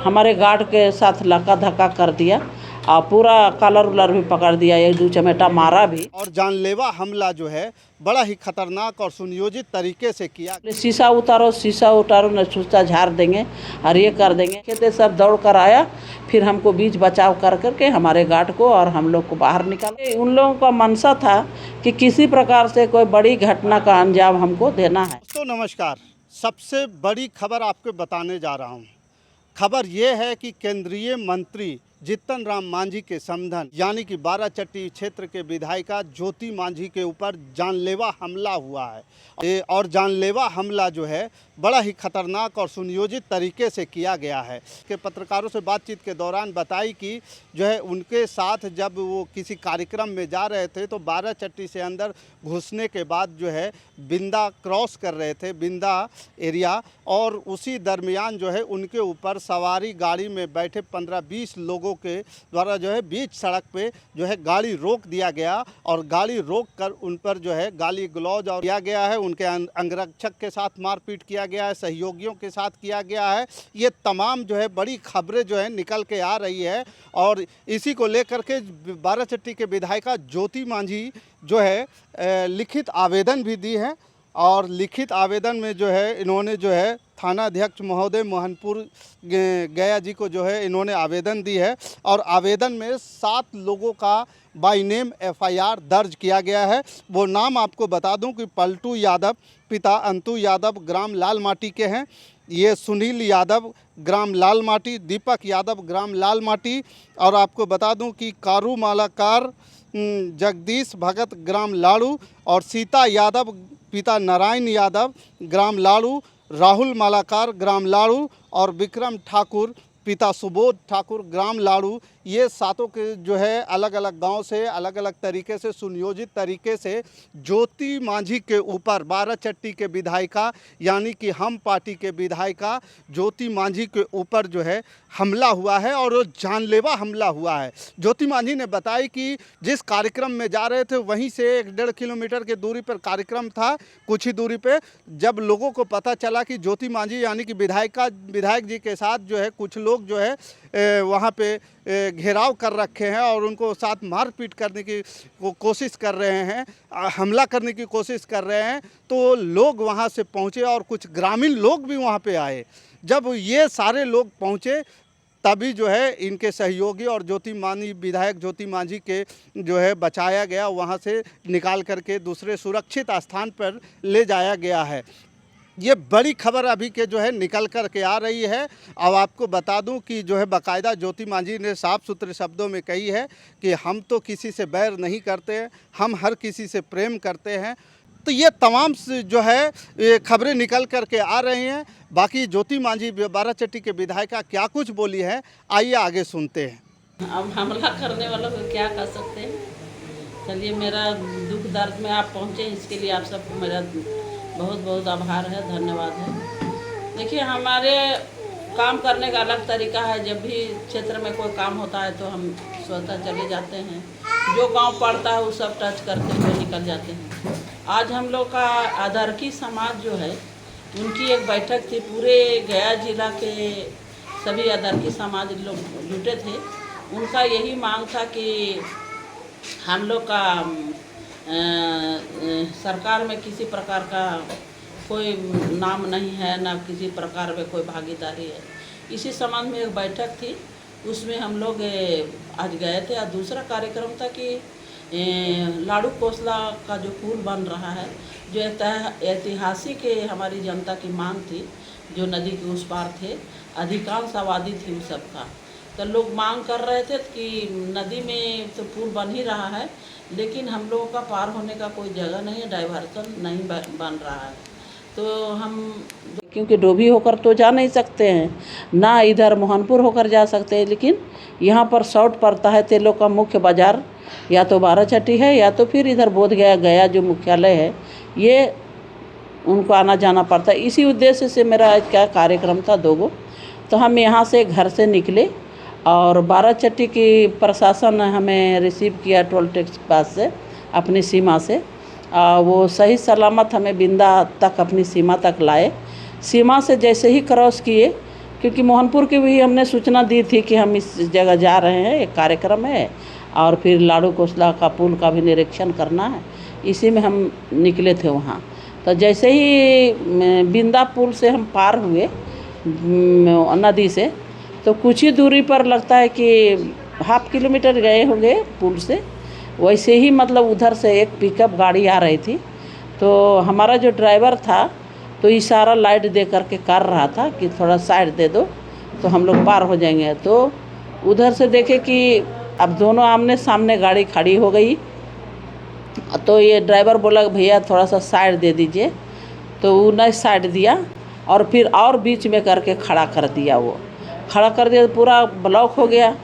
हमारे गार्ड के साथ लक्का धक्का कर दिया और पूरा कलर उलर भी पकड़ दिया, एक दो चमेटा मारा भी। और जानलेवा हमला जो है बड़ा ही खतरनाक और सुनियोजित तरीके से किया। शीशा उतारो न छूता झाड़ देंगे और ये कर देंगे। कहते सब दौड़ कर आया, फिर हमको बीच बचाव कर करके हमारे गार्ड को और हम लोग को बाहर निकाले। उन लोगों का मनसा था कि किसी प्रकार से कोई बड़ी घटना का अंजाम हमको देना है। दोस्तों नमस्कार, सबसे बड़ी खबर आपको बताने जा रहा हूँ। खबर ये है कि केंद्रीय मंत्री जीतन राम मांझी के समधन यानी कि बाराचट्टी क्षेत्र के विधायिका ज्योति मांझी के ऊपर जानलेवा हमला हुआ है। और जानलेवा हमला जो है बड़ा ही खतरनाक और सुनियोजित तरीके से किया गया है। के पत्रकारों से बातचीत के दौरान बताई कि जो है उनके साथ जब वो किसी कार्यक्रम में जा रहे थे तो बाराचट्टी से अंदर घुसने के बाद जो है बिंदा क्रॉस कर रहे थे, बिंदा एरिया, और उसी दरमियान जो है उनके ऊपर सवारी गाड़ी में बैठे 15-20 लोगों के द्वारा जो है बीच सड़क पे जो है गाड़ी रोक दिया गया और गाड़ी रोक कर उन पर जो है गाली गलौज और किया गया है। उनके अंगरक्षक के साथ मारपीट किया गया है, सहयोगियों के साथ किया गया है। ये तमाम जो है बड़ी खबरें जो है निकल के आ रही है और इसी को लेकर के बाराचट्टी के विधायिका ज्योति मांझी जो है लिखित आवेदन भी दी है। और लिखित आवेदन में जो है इन्होंने जो है थाना अध्यक्ष महोदय मोहनपुर गया जी को जो है इन्होंने आवेदन दी है और आवेदन में 7 लोगों का बाय नेम FIR दर्ज किया गया है। वो नाम आपको बता दूं कि पलटू यादव पिता अंतु यादव ग्राम लाल माटी के हैं, ये सुनील यादव ग्राम लाल माटी, दीपक यादव ग्राम लाल माटी, और आपको बता दूं कि कारू मालाकार जगदीश भगत ग्राम लाड़ू, और सीता यादव पिता नारायण यादव ग्राम लाड़ू, राहुल मालाकार ग्राम लाड़ू और विक्रम ठाकुर पिता सुबोध ठाकुर ग्राम लाड़ू। ये 7 के जो है अलग अलग गांव से अलग अलग तरीके से सुनियोजित तरीके से ज्योति मांझी के ऊपर बाराचट्टी के विधायिका यानी कि हम पार्टी के विधायिका ज्योति मांझी के ऊपर जो है हमला हुआ है और जानलेवा हमला हुआ है। ज्योति मांझी ने बताई कि जिस कार्यक्रम में जा रहे थे वहीं से 1-1.5 किलोमीटर की दूरी पर कार्यक्रम था। कुछ ही दूरी पे जब लोगों को पता चला कि ज्योति मांझी यानी कि विधायक जी के साथ जो है कुछ लोग जो है वहाँ पे घेराव कर रखे हैं और उनको साथ मारपीट करने की कोशिश कर रहे हैं, हमला करने की कोशिश कर रहे हैं, तो लोग वहाँ से पहुँचे और कुछ ग्रामीण लोग भी वहाँ पे आए। जब ये सारे लोग पहुँचे तभी जो है इनके सहयोगी और विधायक ज्योति मांझी के जो है बचाया गया, वहाँ से निकाल करके दूसरे सुरक्षित स्थान पर ले जाया गया है। ये बड़ी खबर अभी के जो है निकल कर के आ रही है। अब आपको बता दूं कि जो है बाकायदा ज्योति मांझी ने साफ सुथरे शब्दों में कही है कि हम तो किसी से बैर नहीं करते हैं, हम हर किसी से प्रेम करते हैं। तो ये तमाम जो है खबरें निकल कर के आ रही हैं। बाकी ज्योति मांझी बाराचट्टी के विधायिका क्या कुछ बोली है, आइए आगे सुनते हैं। अब हमला करने वालों को क्या कर सकते हैं। चलिए, मेरा दुख दर्द में आप पहुँचे, इसके लिए आप सबको मेरा बहुत बहुत आभार है, धन्यवाद है। देखिए, हमारे काम करने का अलग तरीका है। जब भी क्षेत्र में कोई काम होता है तो हम स्वतः चले जाते हैं, जो गांव पड़ता है वो सब टच करते हुए निकल जाते हैं। आज हम लोग का अदरकी समाज जो है उनकी एक बैठक थी, पूरे गया जिला के सभी अदरकी समाज लोग जुटे थे। उनका यही मांग था कि हम लोग का सरकार में किसी प्रकार का कोई नाम नहीं है, ना किसी प्रकार में कोई भागीदारी है। इसी संबंध में एक बैठक थी, उसमें हम लोग आज गए थे। और दूसरा कार्यक्रम था कि लाड़ू कोसला का जो पुल बन रहा है, जो ऐतिहासिक हमारी जनता की मांग थी, जो नदी के उस पार थे, अधिकांश आबादी थी उस सबका, तो लोग मांग कर रहे थे कि नदी में तो पुल बन ही रहा है, लेकिन हम लोगों का पार होने का कोई जगह नहीं है, डाइवर्सन नहीं बन रहा है। तो हम क्योंकि डोभी होकर तो जा नहीं सकते हैं, ना इधर मोहनपुर होकर जा सकते हैं, लेकिन यहाँ पर शॉर्ट पड़ता है। तेलों का मुख्य बाज़ार या तो बाराचट्टी है या तो फिर इधर बोधगया गया जो मुख्यालय है, ये उनको आना जाना पड़ता है। इसी उद्देश्य से मेरा आज का कार्यक्रम था 2 गो। तो हम यहाँ से घर से निकले और बाराचट्टी की प्रशासन ने हमें रिसीव किया टोल टैक्स पास से, अपनी सीमा से। वो सही सलामत हमें बिंदा तक अपनी सीमा तक लाए। सीमा से जैसे ही क्रॉस किए क्योंकि मोहनपुर की भी हमने सूचना दी थी कि हम इस जगह जा रहे हैं, एक कार्यक्रम है और फिर लाड़ू कोसला का पुल का भी निरीक्षण करना है, इसी में हम निकले थे वहाँ। तो जैसे ही बिंदा पुल से हम पार हुए नदी से, तो कुछ ही दूरी पर लगता है कि ½ किलोमीटर गए होंगे पुल से, वैसे ही मतलब उधर से एक पिकअप गाड़ी आ रही थी। तो हमारा जो ड्राइवर था तो इशारा लाइट दे करके कर रहा था कि थोड़ा साइड दे दो तो हम लोग पार हो जाएंगे। तो उधर से देखे कि अब दोनों आमने सामने गाड़ी खड़ी हो गई। तो ये ड्राइवर बोला भैया थोड़ा सा साइड दे दीजिए, तो वो नहीं साइड दिया और फिर और बीच में करके खड़ा कर दिया। वो खड़ा कर दिया तो पूरा ब्लॉक हो गया।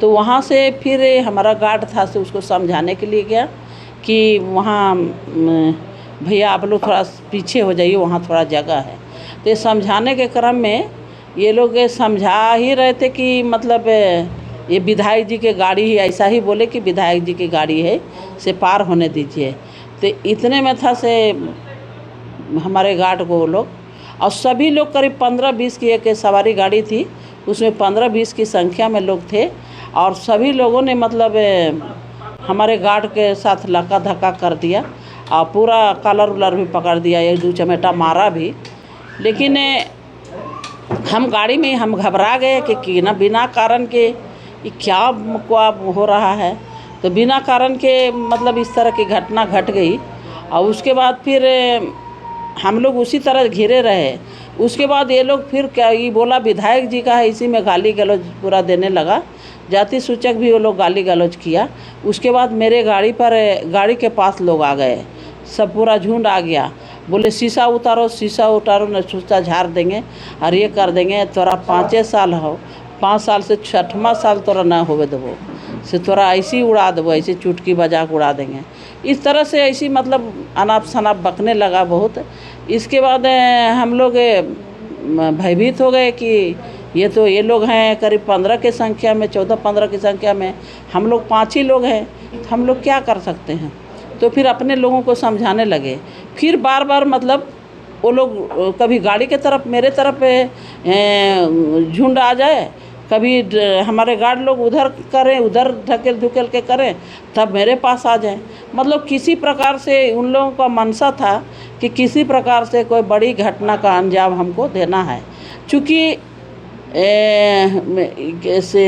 तो वहाँ से फिर हमारा गार्ड था तो उसको समझाने के लिए गया कि वहाँ भैया आप लोग थोड़ा पीछे हो जाइए, वहाँ थोड़ा जगह है। तो ये समझाने के क्रम में ये लोग समझा ही रहे थे कि मतलब ये विधायक जी की गाड़ी ही, ऐसा ही बोले कि विधायक जी की गाड़ी है से पार होने दीजिए। तो इतने में था से हमारे गार्ड को वो लोग और सभी लोग करीब 15-20 की एक सवारी गाड़ी थी, उसमें 15-20 की संख्या में लोग थे और सभी लोगों ने मतलब हमारे गार्ड के साथ लक्का धक्का कर दिया और पूरा कॉलर उलर भी पकड़ दिया, एक दो चमेटा मारा भी। लेकिन हम गाड़ी में हम घबरा गए कि ना बिना कारण के ये क्या को अब हो रहा है। तो बिना कारण के मतलब इस तरह की घटना घट गई और उसके बाद फिर हम लोग उसी तरह घिरे रहे। उसके बाद ये लोग फिर क्या ये बोला विधायक जी का है, इसी में गाली गलौज पूरा देने लगा, जाति सूचक भी वो लोग गाली गलौज किया। उसके बाद मेरे गाड़ी के पास लोग आ गए, सब पूरा झुंड आ गया, बोले शीशा उतारो न शीशा झाड़ देंगे और ये कर देंगे, तोरा 5 साल हो, 5 साल से 6वां साल तोरा ना होवे देबो से तोरा ऐसी उड़ा देबो, ऐसे चुटकी बजा के उड़ा देंगे। इस तरह से ऐसी मतलब अनाप शनाप बकने लगा बहुत। इसके बाद हम लोग भयभीत हो गए कि ये लोग हैं करीब 15 की संख्या में, 14-15 की संख्या में, हम लोग 5 ही लोग हैं, तो हम लोग क्या कर सकते हैं। तो फिर अपने लोगों को समझाने लगे। फिर बार बार मतलब वो लोग कभी गाड़ी के तरफ मेरे तरफ झुंड आ जाए, कभी हमारे गार्ड लोग उधर करें, उधर ढकेल धुकेल के करें, तब मेरे पास आ जाए। मतलब किसी प्रकार से उन लोगों का मनसा था कि किसी प्रकार से कोई बड़ी घटना का अंजाम हमको देना है। चूँकि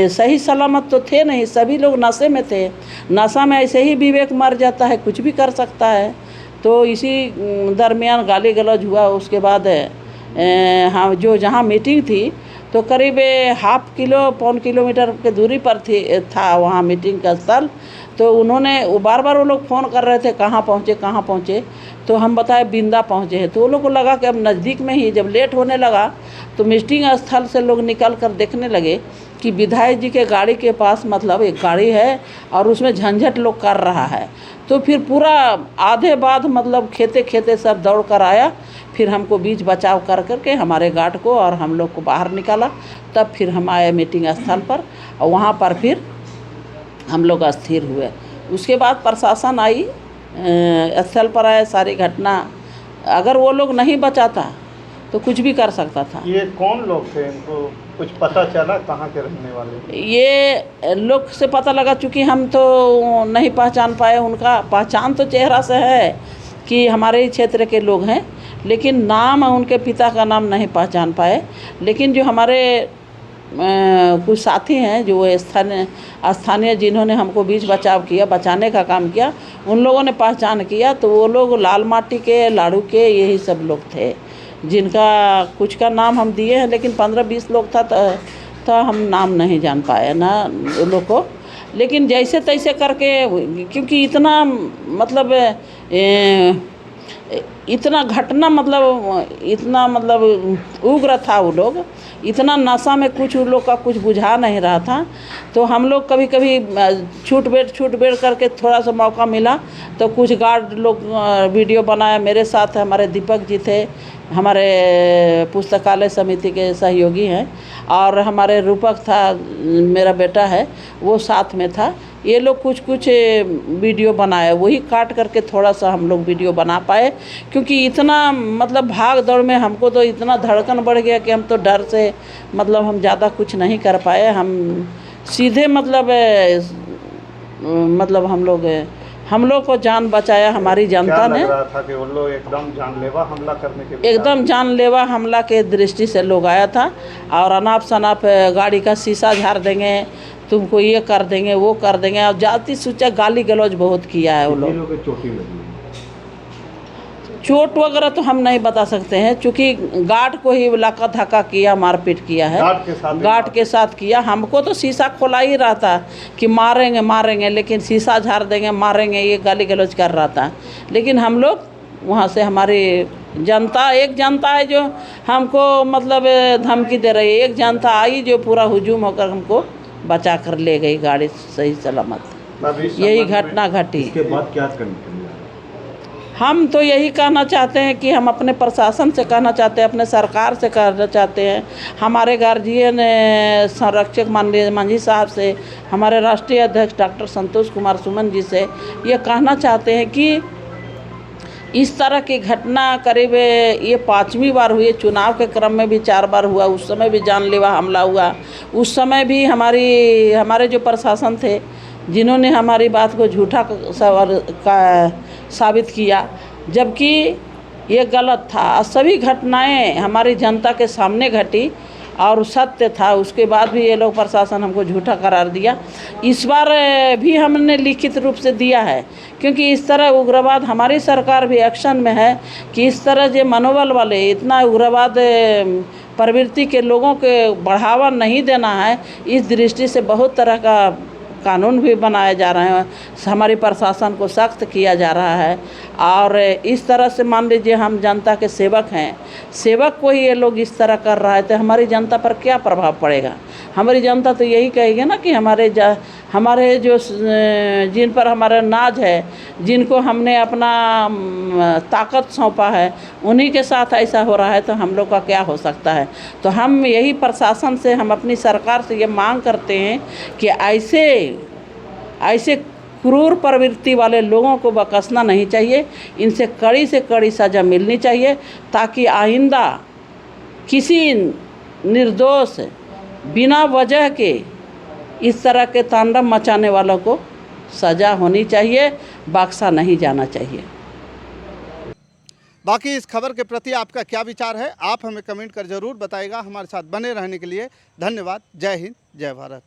सही सलामत तो थे नहीं, सभी लोग नशे में थे। नशा में ऐसे ही विवेक मर जाता है, कुछ भी कर सकता है। तो इसी दरमियान गाली गलौज हुआ। उसके बाद हाँ जो जहाँ मीटिंग थी तो करीब ½ किलोमीटर के दूरी पर था वहाँ मीटिंग का स्थल। तो उन्होंने वो बार वो लोग फ़ोन कर रहे थे कहाँ पहुँचे। तो हम बताए बिंदा पहुँचे हैं। तो वो लोग को लगा कि अब नज़दीक में ही, जब लेट होने लगा तो मीटिंग स्थल से लोग निकल कर देखने लगे कि विधायक जी के गाड़ी के पास मतलब एक गाड़ी है और उसमें झंझट लोग कर रहा है। तो फिर पूरा आधे बाद मतलब खेते सब दौड़ कर आया। फिर हमको बीच बचाव कर करके हमारे गार्ड को और हम लोग को बाहर निकाला। तब फिर हम आए मीटिंग स्थल पर और वहाँ पर फिर हम लोग अस्थिर हुए। उसके बाद प्रशासन आई, स्थल पर आए, सारी घटना, अगर वो लोग नहीं बचाता तो कुछ भी कर सकता था। ये कौन लोग थे, इनको कुछ पता चला कहाँ के रहने वाले? ये लोग से पता लगा, चूँकि हम तो नहीं पहचान पाए। उनका पहचान तो चेहरा से है कि हमारे ही क्षेत्र के लोग हैं, लेकिन नाम उनके पिता का नाम नहीं पहचान पाए। लेकिन जो हमारे कुछ साथी हैं जो स्थानीय जिन्होंने हमको बीच बचाव किया, बचाने का काम किया, उन लोगों ने पहचान किया। तो वो लोग लाल माटी के, लाड़ू के, यही सब लोग थे, जिनका कुछ का नाम हम दिए हैं। लेकिन 15-20 लोग था तो हम नाम नहीं जान पाए ना उन लोग को। लेकिन जैसे तैसे करके, क्योंकि इतना मतलब इतना घटना मतलब इतना मतलब उग्र था, वो लोग इतना नशा में, कुछ उन लोग का कुछ बुझा नहीं रहा था। तो हम लोग कभी छूट बैठ करके थोड़ा सा मौका मिला तो कुछ गार्ड लोग वीडियो बनाया। मेरे साथ हमारे दीपक जी थे, हमारे पुस्तकालय समिति के सहयोगी हैं, और हमारे रूपक था, मेरा बेटा है, वो साथ में था। ये लोग कुछ कुछ वीडियो बनाए, वही काट करके थोड़ा सा हम लोग वीडियो बना पाए, क्योंकि इतना मतलब भाग दौड़ में हमको तो इतना धड़कन बढ़ गया कि हम तो डर से मतलब हम ज़्यादा कुछ नहीं कर पाए। हम सीधे मतलब हम लोग को जान बचाया हमारी जनता ने। लग रहा था कि वो लोग एकदम जानलेवा हमला करने के एकदम जानलेवा हमला के दृष्टि से लोग आया था, और अनाप शनाप गाड़ी का शीशा झाड़ देंगे, तुमको ये कर देंगे, वो कर देंगे, और जाति सूचक गाली गलौज बहुत किया है वो लोग। चोटी लगी, चोट वगैरह तो हम नहीं बता सकते हैं, क्योंकि गार्ड को ही लका धक्का किया, मारपीट किया है, गार्ड के साथ किया। हमको तो शीशा खोला ही रहा था कि मारेंगे मारेंगे, लेकिन शीशा झाड़ देंगे, मारेंगे, ये गाली गलौज कर रहा था। लेकिन हम लोग वहाँ से, हमारी जनता, एक जनता है जो हमको मतलब धमकी दे रही है, एक जनता आई जो पूरा हुजूम होकर हमको बचा कर ले गई गाड़ी सही सलामत। यही घटना घटी। इसके बाद क्या करना? हम तो यही कहना चाहते हैं कि हम अपने प्रशासन से कहना चाहते हैं, अपने सरकार से कहना चाहते हैं, हमारे गार्जियन संरक्षक माननीय मांझी साहब से, हमारे राष्ट्रीय अध्यक्ष डॉक्टर संतोष कुमार सुमन जी से ये कहना चाहते हैं कि इस तरह की घटना करीब ये 5वीं बार हुई। चुनाव के क्रम में भी 4 बार हुआ, उस समय भी जानलेवा हमला हुआ। उस समय भी हमारे जो प्रशासन थे, जिन्होंने हमारी बात को झूठा साबित किया, जबकि ये गलत था। सभी घटनाएं हमारी जनता के सामने घटी और सत्य था, उसके बाद भी ये लोग प्रशासन हमको झूठा करार दिया। इस बार भी हमने लिखित रूप से दिया है, क्योंकि इस तरह उग्रवाद, हमारी सरकार भी एक्शन में है कि इस तरह जो मनोबल वाले इतना उग्रवाद प्रवृत्ति के लोगों के बढ़ावा नहीं देना है। इस दृष्टि से बहुत तरह का कानून भी बनाए जा रहे हैं, हमारी प्रशासन को सख्त किया जा रहा है। और इस तरह से मान लीजिए हम जनता के सेवक हैं, सेवक को ही ये लोग इस तरह कर रहा है, तो हमारी जनता पर क्या प्रभाव पड़ेगा? हमारी जनता तो यही कहेगी ना कि हमारे जो जिन पर हमारा नाज है, जिनको हमने अपना ताकत सौंपा है, उन्हीं के साथ ऐसा हो रहा है, तो हम लोग का क्या हो सकता है? तो हम यही प्रशासन से, हम अपनी सरकार से ये मांग करते हैं कि ऐसे क्रूर प्रवृत्ति वाले लोगों को बख्शना नहीं चाहिए, इनसे कड़ी से कड़ी सज़ा मिलनी चाहिए, ताकि आइंदा किसी निर्दोष बिना वजह के इस तरह के तांडव मचाने वालों को सज़ा होनी चाहिए, बख्शा नहीं जाना चाहिए। बाकी इस खबर के प्रति आपका क्या विचार है, आप हमें कमेंट कर ज़रूर बताइएगा। हमारे साथ बने रहने के लिए धन्यवाद। जय हिंद, जय भारत।